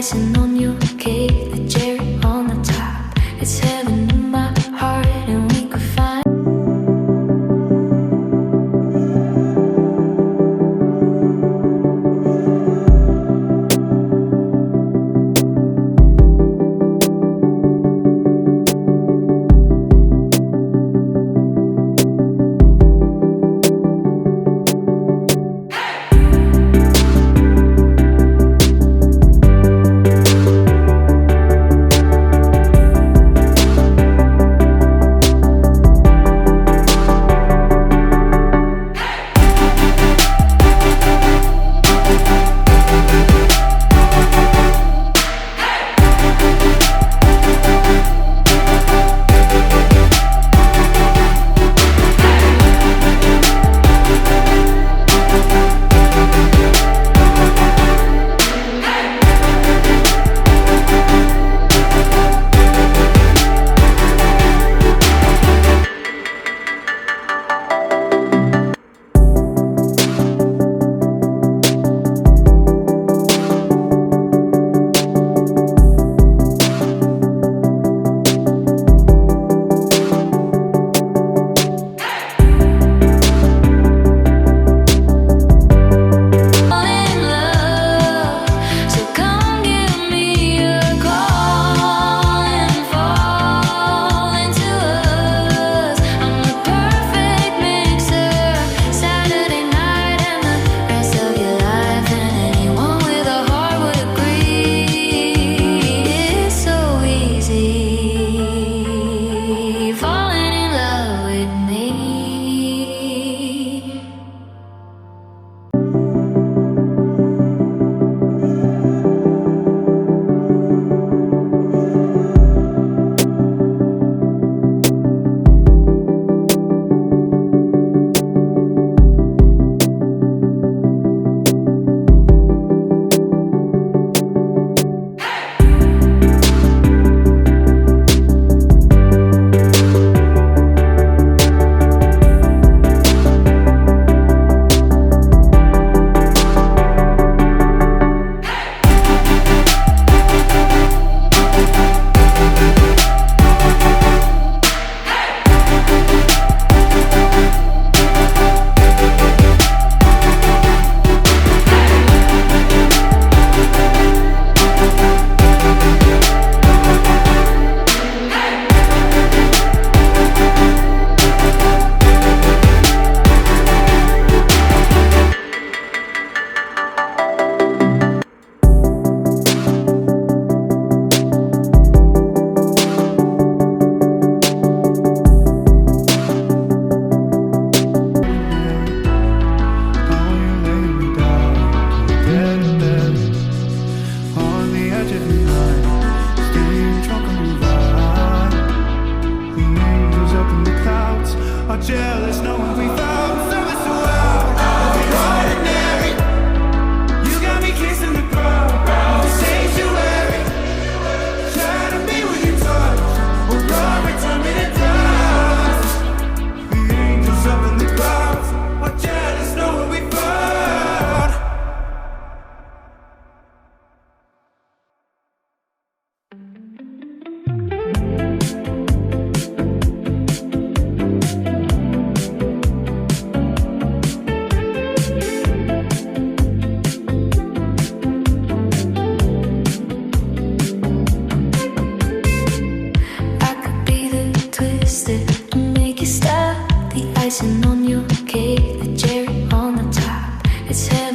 icing on your cake, the cherry on the top. It's heaven in my heart, and we could find. Jealous knowing we found something so wild. Nothing ordinary. You got me kissing the ground. Sanctuary. Try to be what you touch. Well, Lord, return me to dust. The angels up in the clouds are jealous knowing we found. Make you stop, the icing on your cake, the cherry on the top. It's heaven.